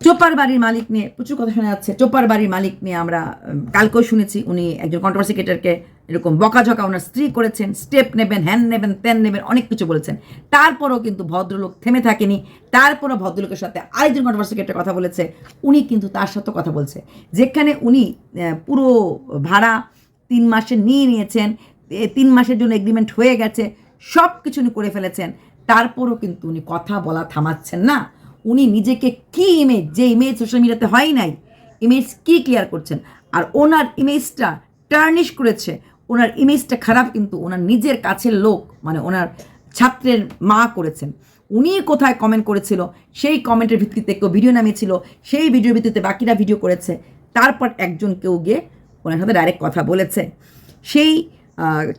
চোপার বাড়ির মালিক নিয়ে প্রচুর কথা শোনা যাচ্ছে। চোপার বাড়ির মালিক নিয়ে আমরা কালকেও শুনেছি উনি একজন কন্ট্রোভার্সি ক্রিয়েটরকে এরকম বকাঝকা ওনার স্ত্রী করেছেন, স্টেপ নেবেন, হ্যান নেবেন, তেন নেবেন, অনেক কিছু বলেছেন। তারপরও কিন্তু ভদ্রলোক থেমে থাকেনি। তারপরও ভদ্রলোকের সাথে আরেকজন কন্ট্রোভার্সি ক্রিয়েটর কথা বলেছে, উনি কিন্তু তার সাথে কথা বলছে, যেখানে উনি পুরো ভাড়া 3 মাসে নিয়ে নিয়েছেন, 3 মাসের জন্য এগ্রিমেন্ট হয়ে গেছে, সব কিছু উনি করে ফেলেছেন। তারপরও কিন্তু উনি কথা বলা থামাচ্ছেন না। উনি নিজেকে কি ইমেজ, যে ইমেজ সোশ্যাল মিডিয়াতে হয় নাই, ইমেজ কি ক্লিয়ার করছেন। আর ওনার ইমেজটা টার্নিশ করেছে, ওনার ইমেজটা খারাপ কিন্তু ওনার নিজের কাছের লোক, মানে ওনার ছাত্রের মা করেছেন। উনি কোথায় কমেন্ট করেছিল, সেই কমেন্টের ভিত্তিতে কেউ ভিডিও নামিয়েছিল, সেই ভিডিওর ভিত্তিতে বাকিরা ভিডিও করেছে। তারপর একজন কেউ গিয়ে ওনার সাথে ডাইরেক্ট কথা বলেছে। সেই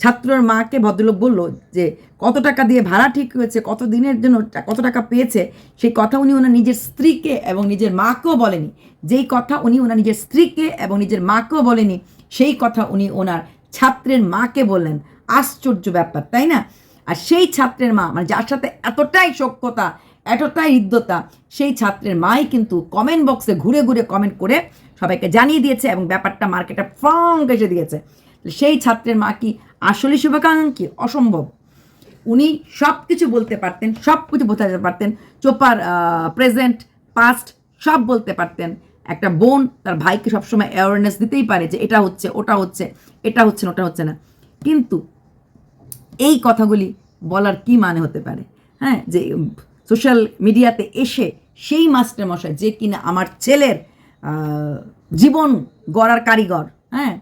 ছাত্রর মাকে ভদ্রলোক বলল যে কত টাকা দিয়ে ভাড়া ঠিক হয়েছে, কত দিনের জন্য কত টাকা পেয়েছে, সেই কথা উনি ওনার নিজের স্ত্রীকে এবং নিজের মাকেও বলেনি। যেই কথা উনি ওনার নিজের স্ত্রীকে এবং নিজের মাকেও বলেনি, সেই কথা উনি ওনার ছাত্রের মাকে বললেন। আশ্চর্য ব্যাপার, তাই না? আর সেই ছাত্রের মা, মানে যার সাথে এতটাই সখ্যতা, এতটাই হৃদ্যতা, সেই ছাত্রের মাই কিন্তু কমেন্ট বক্সে ঘুরে ঘুরে কমেন্ট করে সবাইকে জানিয়ে দিয়েছে এবং ব্যাপারটা মার্কেটে ফ্রং এসে দিয়েছে। সেই ছাত্রের মা কি আসলে শুভাকাঙ্ক্ষী? অসম্ভব। উনি সব কিছু বলতে পারতেন, সব কিছু বোঝাতে পারতেন, চোপার প্রেজেন্ট পাস্ট সব বলতে পারতেন। একটা বোন তার ভাইকে সবসময় অ্যাওয়ারনেস দিতেই পারে যে এটা হচ্ছে, ওটা হচ্ছে, এটা হচ্ছে না, ওটা হচ্ছে না। কিন্তু এই কথাগুলি বলার কি মানে হতে পারে? হ্যাঁ, যে সোশ্যাল মিডিয়াতে এসে সেই মাস্টার মশাই, যে কিনা আমার ছেলের জীবন গড়ার কারিগর, হ্যাঁ,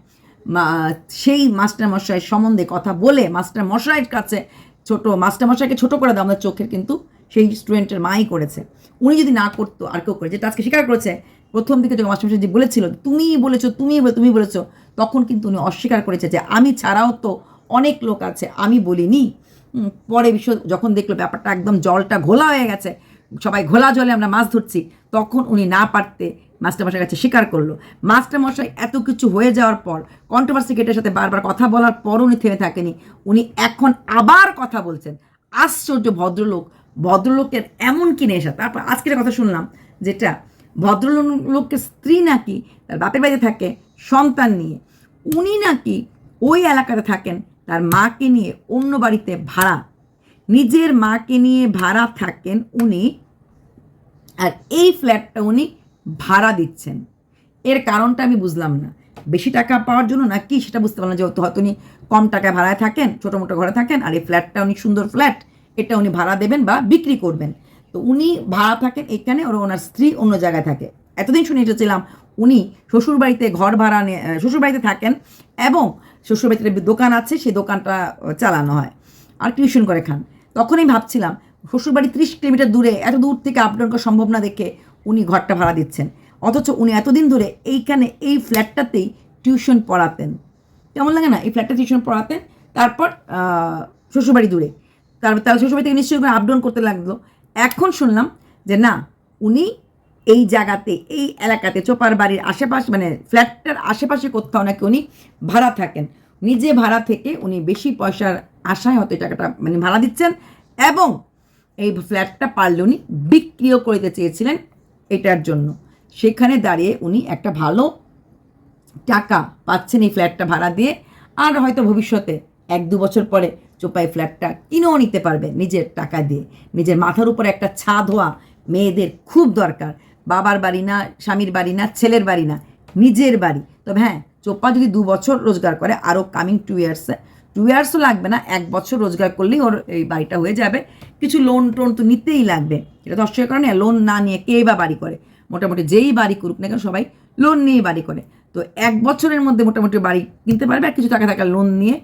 সেই মাস্টার মশাই সম্বন্ধে কথা বলে মাস্টার মশাইয়ের কাছে মাস্টার মশাইকে ছোটো করে দেয় আমাদের চোখের, কিন্তু সেই স্টুডেন্টের মাই করেছে। উনি যদি না করতো আর কেউ করে, যেটা আজকে স্বীকার করেছে। প্রথম দিকে যখন মাস্টার মশাই যে বলেছিল তুমি বলেছো, তুমি বলেছো, তখন কিন্তু উনি অস্বীকার করেছে যে আমি ছাড়াও তো অনেক লোক আছে, আমি বলিনি। পরে বিষয় যখন দেখলো ব্যাপারটা একদম জলটা ঘোলা হয়ে গেছে, সবাই ঘোলা জলে আমরা মাছ ধরছি, তখন উনি না পারতে মাস্টারমশাইয়ের কাছে স্বীকার করলো। মাস্টারমশাই এত কিছু হয়ে যাওয়ার পর, কন্ট্রোভার্সি ক্রিয়েটরের সাথে বারবার কথা বলার পর উনি থেমে থাকেনি। উনি এখন আবার কথা বলছেন। আশ্চর্য ভদ্রলোকের এমন কি নেশা। তারপর আজকের কথা শুনলাম, যেটা ভদ্রলোকের স্ত্রী নাকি তার বাপের বাড়িতে থাকে সন্তান নিয়ে, উনি নাকি ওই এলাকাতে থাকেন তার মাকে নিয়ে অন্য বাড়িতে ভাড়া, নিজের মাকে নিয়ে ভাড়া থাকেন উনি, আর এই ফ্ল্যাটটা উনি ভাড়া দিচ্ছেন। এর কারণটা আমি বুঝলাম না, বেশি টাকা পাওয়ার জন্য নাকি সেটা বুঝতে পারলাম, যেহেতু হয়তো উনি কম টাকায় ভাড়ায় থাকেন, ছোটো মোটো ঘরে থাকেন, আর এই ফ্ল্যাটটা অনেক সুন্দর ফ্ল্যাট, এটা উনি ভাড়া দেবেন বা বিক্রি করবেন। তো উনি ভাড়া থাকেন এখানে, ওনার স্ত্রী অন্য জায়গায় থাকে। এতদিন শুনে এসেছিলাম উনি শ্বশুরবাড়িতে ঘর ভাড়া নিয়ে শ্বশুরবাড়িতে থাকেন এবং শ্বশুরবাড়িতে দোকান আছে, সেই দোকানটা চালানো হয়, আর টিউশন করে খান। তখনই ভাবছিলাম শ্বশুরবাড়ি 30 কিলোমিটার দূরে, এত দূর থেকে আপ ডাউন করা সম্ভব না দেখে উনি ঘরটা ভাড়া দিচ্ছেন। অথচ উনি এতদিন ধরে এইখানে এই ফ্ল্যাটটাতেই টিউশন পড়াতেন। কেমন লাগে না? এই ফ্ল্যাটটা টিউশন পড়াতেন, তারপর শ্বশুরবাড়ি দূরে, তাহলে শ্বশুরবাড়ি থেকে নিশ্চয়ই আপ ডাউন করতে লাগলো। এখন শুনলাম যে না, উনি এই জায়গাতে, এই এলাকাতে, চোপার বাড়ির আশেপাশে, মানে ফ্ল্যাটটার আশেপাশে কোথাও নাকি উনি ভাড়া থাকেন। নিজে ভাড়া থেকে উনি বেশি পয়সার আশায় হয়তো এই টাকাটা মানে ভাড়া দিচ্ছেন, এবং এই ফ্ল্যাটটা পারলে উনি বিক্রিও করতে চেয়েছিলেন এটার জন্য। সেখানে দাঁড়িয়ে উনি একটা ভালো টাকা পাচ্ছেন এই ফ্ল্যাটটা ভাড়া দিয়ে, আর হয়তো ভবিষ্যতে 1-2 বছর পরে চোপাই ফ্ল্যাটটা কিনেও নিতে পারবে নিজের টাকা দিয়ে। নিজের মাথার উপরে একটা ছাদ হওয়া মেয়েদের খুব দরকার। বাবার বাড়ি না, স্বামীর বাড়ি না, ছেলের বাড়ি না, নিজের বাড়ি। তবে হ্যাঁ, চোপা যদি 2 বছর রোজগার করে, আরও কামিং 2 ইয়ার্সে, 2 ইয়ার্সও লাগবে না, 1 বছর রোজগার করলেই ওর এই বাড়িটা হয়ে যাবে। কিছু লোন টোন তো নিতেই লাগবে, এটা তো অস্বীকার করে না। লোন না নিয়ে কে বা বাড়ি করে? মোটামুটি যেই বাড়ি করুক না কেন সবাই লোন নিয়েই বাড়ি করে। তো 1 বছরের মধ্যে মোটামুটি বাড়ি কিনতে পারবে, আর কিছু টাকা লোন নিয়ে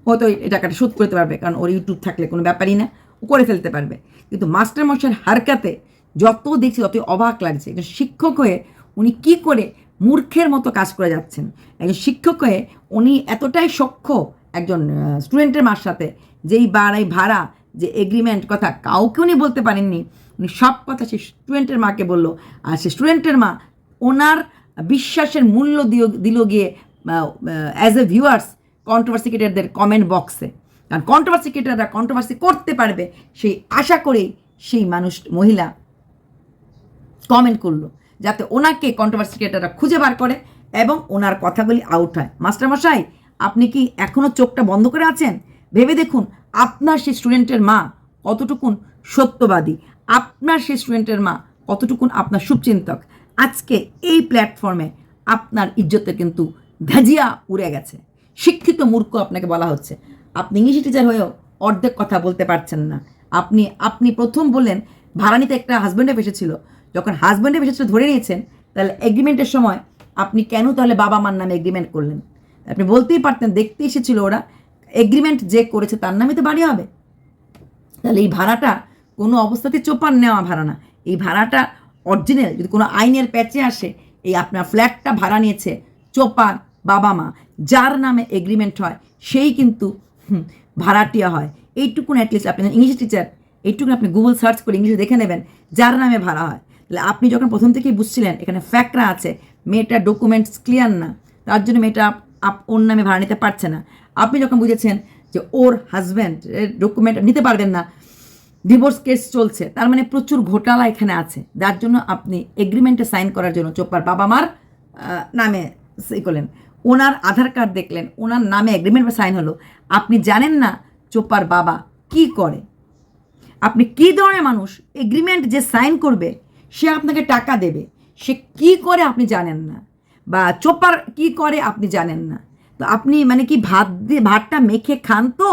হয়তো এই টাকাটা শোধ করতে পারবে, কারণ ওর ইউটিউব থাকলে কোনো ব্যাপারই না, ও করে ফেলতে পারবে। কিন্তু মাস্টারমশাইয়ের হারকাতে যত দেখছি ততই অবাক লাগছে। একজন শিক্ষক হয়ে উনি কি করে মূর্খের মতো কাজ করে যাচ্ছেন। একজন শিক্ষক হয়ে উনি এতটাই সখ্য একজন স্টুডেন্টের মার সাথে, যেই ভাড়া, যে এগ্রিমেন্ট কথা কাউকে উনি বলতে পারেননি, উনি সব কথা সেই স্টুডেন্টের মাকে বললো। আর সেই স্টুডেন্টের মা ওনার বিশ্বাসের মূল্য দিল গিয়ে অ্যাজ এ ভিউয়ার্স কন্ট্রোভার্সি ক্রিয়েটরদের কমেন্ট বক্সে। কারণ কন্ট্রোভার্সি ক্রিয়েটররা কন্ট্রোভার্সি করতে পারবে সেই আশা করেই সেই মহিলা কমেন্ট করলো। যাতে ওনাকে কন্ট্রোভার্সি ক্রিয়েটাররা খুঁজে বার করে এবং ওনার কথাগুলি আউট হয়। মাস্টারমশাই, আপনি কি এখনও চোখটা বন্ধ করে আছেন? ভেবে দেখুন আপনার সেই স্টুডেন্টের মা কতটুকুন সত্যবাদী, আপনার সেই স্টুডেন্টের মা কতটুকুন আপনার শুভচিন্তক। আজকে এই প্ল্যাটফর্মে আপনার ইজ্জতে কিন্তু ধাজিয়া উড়ে গেছে। শিক্ষিত মূর্খ আপনাকে বলা হচ্ছে। আপনি ইংলিশ টিচার হয়েও অর্ধেক কথা বলতে পারছেন না। আপনি প্রথম বললেন ভাড়া নিতে একটা হাজব্যান্ডে এসেছিল। যখন হাজব্যান্ডে এসেছিল ধরে নিয়েছেন, তাহলে এগ্রিমেন্টের সময় আপনি কেন তাহলে বাবা মার নামে এগ্রিমেন্ট করলেন? আপনি বলতেই পারতেন দেখতে এসেছিল ওরা, এগ্রিমেন্ট যে করেছে তার নামে তো বাড়ি হবে। তাহলে এই ভাড়াটা কোনো অবস্থাতে চোপার নেওয়া ভাড়া না, এই ভাড়াটা অরিজিনাল। যদি কোনো আইনের প্যাচে আসে, এই আপনার ফ্ল্যাটটা ভাড়া নিয়েছে চোপার বাবা মা, যার নামে এগ্রিমেন্ট হয় সেই কিন্তু ভাড়াটিয়া হয়। এইটুকুন অ্যাটলিস্ট আপনি ইংলিশ টিচার, এইটুকুন আপনি গুগল সার্চ করে ইংলিশে দেখে নেবেন যার নামে ভাড়া হয়। তাহলে আপনি যখন প্রথম থেকেই বুঝছিলেন এখানে ফ্যাক্টরা আছে, মেয়েটার ডকুমেন্টস ক্লিয়ার না, তার জন্য মেয়েটা ওর নামে ভাড়া নিতে পারছে না। আপনি যখন বুঝেছেন যে ওর হাজব্যান্ড ডকুমেন্ট নিতে পারবেন না, ডিভোর্স কেস চলছে, তার মানে প্রচুর ঘোটালা এখানে আছে, যার জন্য আপনি এগ্রিমেন্টে সাইন করার জন্য চোপার বাবা মার নামে সই করলেন। ওনার আধার কার্ড দেখলেন, ওনার নামে এগ্রিমেন্ট সাইন হলো। আপনি জানেন না চোপার বাবা কি করে, আপনি কী ধরনের মানুষ। এগ্রিমেন্ট যে সাইন করবে সে আপনাকে টাকা দেবে, সে কি করে আপনি জানেন না, বা চোপার কি করে আপনি জানেন না। তো আপনি মানে কি ভাতটা মেখে খান তো,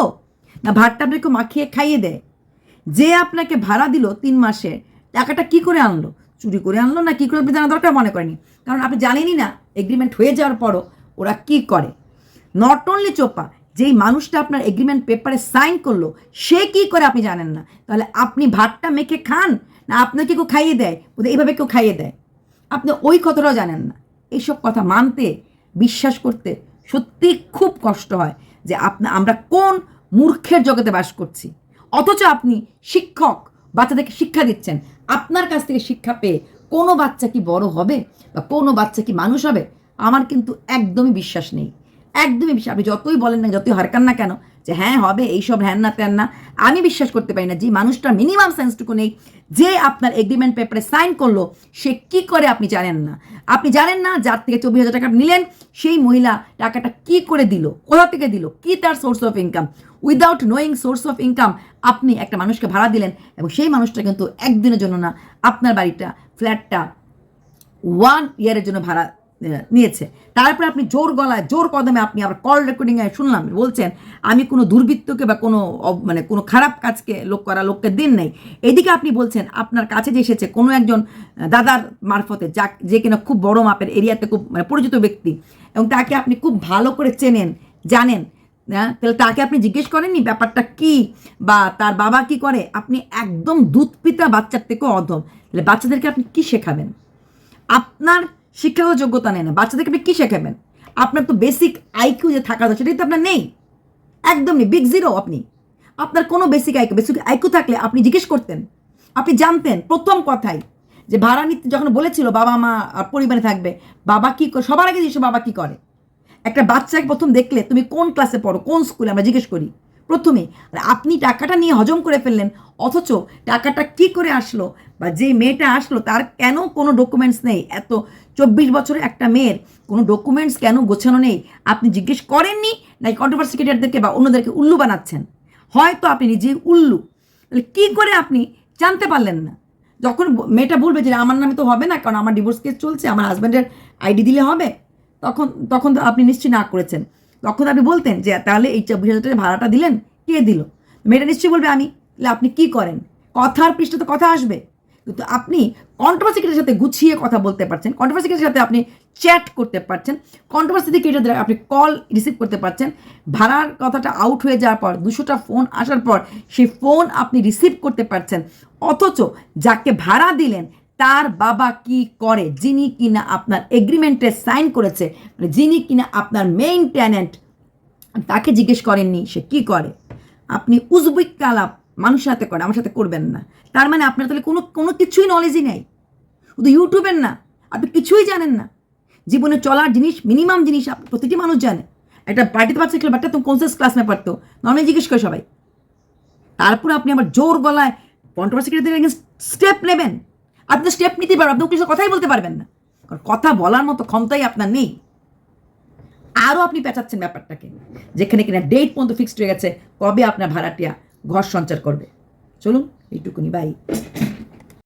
না ভাতটা আপনাকে মাখিয়ে খাইয়ে দেয়? যে আপনাকে ভাড়া দিল 3 মাসে, টাকাটা কি করে আনলো? চুরি করে আনলো না কী করে আপনি জানা দরকার মনে করেনি, কারণ আপনি জানেনই না এগ্রিমেন্ট হয়ে যাওয়ার পরও ওরা কি করে। নট অনলি চোপা, যেই মানুষটা আপনার এগ্রিমেন্ট পেপারে সাইন করলো সে কি করে আপনি জানেন না। তাহলে আপনি ভাতটা মেখে খান না আপনাকে কেউ খাইয়ে দেয়, ওদের এইভাবে কেউ খাইয়ে দেয়, আপনি ওই কথাটাও জানেন না। এইসব কথা মানতে, বিশ্বাস করতে সত্যি খুব কষ্ট হয় যে আমরা কোন মূর্খের জগতে বাস করছি। অথচ আপনি শিক্ষক, বাচ্চাদেরকে শিক্ষা দিচ্ছেন। আপনার কাছ থেকে শিক্ষা পেয়ে কোনো বাচ্চা কি বড় হবে বা কোনো বাচ্চা কি মানুষ হবে? আমার কিন্তু একদমই বিশ্বাস নেই, একদমই বিশ্বাস। আপনি যতই বলেন না, যতই হারকান না কেন যে হ্যাঁ হবে, এইসব হ্যান না ত্যান না, আমি বিশ্বাস করতে পারি না যে মানুষটা মিনিমাম সেন্সটুকু নেই, যে আপনার এগ্রিমেন্ট পেপারে সাইন করলো সে কি করে আপনি জানেন না। আপনি জানেন না যার থেকে 24,000 টাকা নিলেন সেই মহিলা টাকাটা কি করে দিল, কোথা থেকে দিল, কি তার source of income. Without knowing source of income আপনি একটা মানুষকে ভাড়া দিলেন, এবং সেই মানুষটা কিন্তু একদিনের জন্য না, আপনার বাড়িটা, ফ্ল্যাটটা 1 ইয়ারের জন্য ভাড়া নিয়েছে। তারপরে আপনি জোর গলায়, জোর কদমে আপনি আবার কল রেকর্ডিংয়ে শুনলাম বলছেন আমি কোনো দুর্বৃত্তকে বা কোনো খারাপ কাজকে লোককে দিন নাই। এদিকে আপনি বলছেন আপনার কাছে যে এসেছে কোনো একজন দাদার মারফতে, যে কিনা খুব বড় মাপের এরিয়াতে খুব পরিচিত ব্যক্তি, এবং তাকে আপনি খুব ভালো করে চেনেন, জানেন। তাহলে তাকে আপনি জিজ্ঞেস করেননি ব্যাপারটা কি, বা তার বাবা কি করে? আপনি একদম দুধ পিতা বাচ্চার থেকেও অধম। তাহলে বাচ্চাদেরকে আপনি কি শেখাবেন? আপনার শিক্ষাগত যোগ্যতা নেই না, বাচ্চাদেরকে আপনি কী শেখাবেন? আপনার তো বেসিক আইকিউ যে থাকা দরকার সেটাই তো আপনার নেই, একদম নেই, বিগ জিরো। আপনার কোনো বেসিক আইকিউ থাকলে আপনি জিজ্ঞেস করতেন, আপনি জানতেন প্রথম কথাই যে ভাড়া নিতে যখন বলেছিল বাবা মা পরিবারে থাকবে, বাবা কী করে, সবার আগে জিজ্ঞেস বাবা কী করে। একটা বাচ্চাকে প্রথম দেখলে তুমি কোন ক্লাসে পড়ো, কোন স্কুলে, আমরা জিজ্ঞেস করি প্রথমে। আপনি টাকাটা নিয়ে হজম করে ফেললেন, অথচ টাকাটা কি করে আসলো, বা যে মেয়েটা আসলো তার কেন কোনো ডকুমেন্টস নেই? এত 24 বছরের একটা মেয়ের কোনো ডকুমেন্টস কেন গোছানো নেই? আপনি জিজ্ঞেস করেননি, নাকি কন্ট্রোভার্সি ক্রিয়েটারদেরকে বা অন্যদেরকে উল্লু বানাচ্ছেন? হয়তো আপনি নিজেই উল্লু। তাহলে কী করে আপনি জানতে পারলেন না? যখন মেয়েটা বলবে যে আমার নামে তো হবে না, কারণ আমার ডিভোর্স কেস চলছে, আমার হাজব্যান্ডের আইডি দিলে হবে, তখন তো আপনি নিশ্চয়ই না করেছেন। তখন আপনি বলতেন যে তাহলে এই 24,000 টাকা ভাড়াটা দিলেন, কে দিল? মেয়েটা নিশ্চয়ই বলবে আমি। তাহলে আপনি কী করেন? কথার পৃষ্ঠে তো কথা আসবে, কিন্তু আপনি কন্ট্রোভার্সি ক্রিয়েটারের সাথে গুছিয়ে কথা বলতে পারছেন, কন্ট্রোভার্সি ক্রিয়েটারের সাথে আপনি চ্যাট করতে পারছেন, কন্ট্রোভার্সি ক্রিয়েটারদের আপনি কল রিসিভ করতে পারছেন। ভাড়ার কথাটা আউট হয়ে যাওয়ার পর 200টা ফোন আসার পর সেই ফোন আপনি রিসিভ করতে পারছেন। অথচ যাকে ভাড়া দিলেন তার বাবা কি করে, যিনি কিনা আপনার এগ্রিমেন্টে সাইন করেছে, মানে যিনি কিনা আপনার মেইন ট্যানেন্ট, তাকে জিজ্ঞেস করেননি সে কি করে। আপনি উজবুক কালাপ মানুষের সাথে করে, আমার সাথে করবেন না। তার মানে আপনার তাহলে কোনো কিছুই নলেজই নেই, শুধু ইউটিউবের না, আপনি কিছুই জানেন না। জীবনে চলার জিনিস, মিনিমাম জিনিস প্রতিটি মানুষ জানে। একটা পার্টিতে বাচ্চা খেলে বাচ্চা তুমি কনসেস ক্লাস মে পড়তো, নর্মালি জিজ্ঞেস করে সবাই। তারপর আপনি আবার জোর গলায় কন্ট্রোভার্সি ক্রিয়েটারদের এগেইনস্ট স্টেপ নেবেন। আপনি স্টেপ নিতে পারবেন, আপনি কিছু কথাই বলতে পারবেন না, কারণ কথা বলার মতো ক্ষমতাই আপনার নেই। আরও আপনি পেঁচাচ্ছেন ব্যাপারটাকে, যেখানে কিনা ডেট পর্যন্ত ফিক্সড হয়ে গেছে কবে আপনার ভাড়াটিয়া ঘর সঞ্চার করবে। চলুন এইটুকুনি, বাই।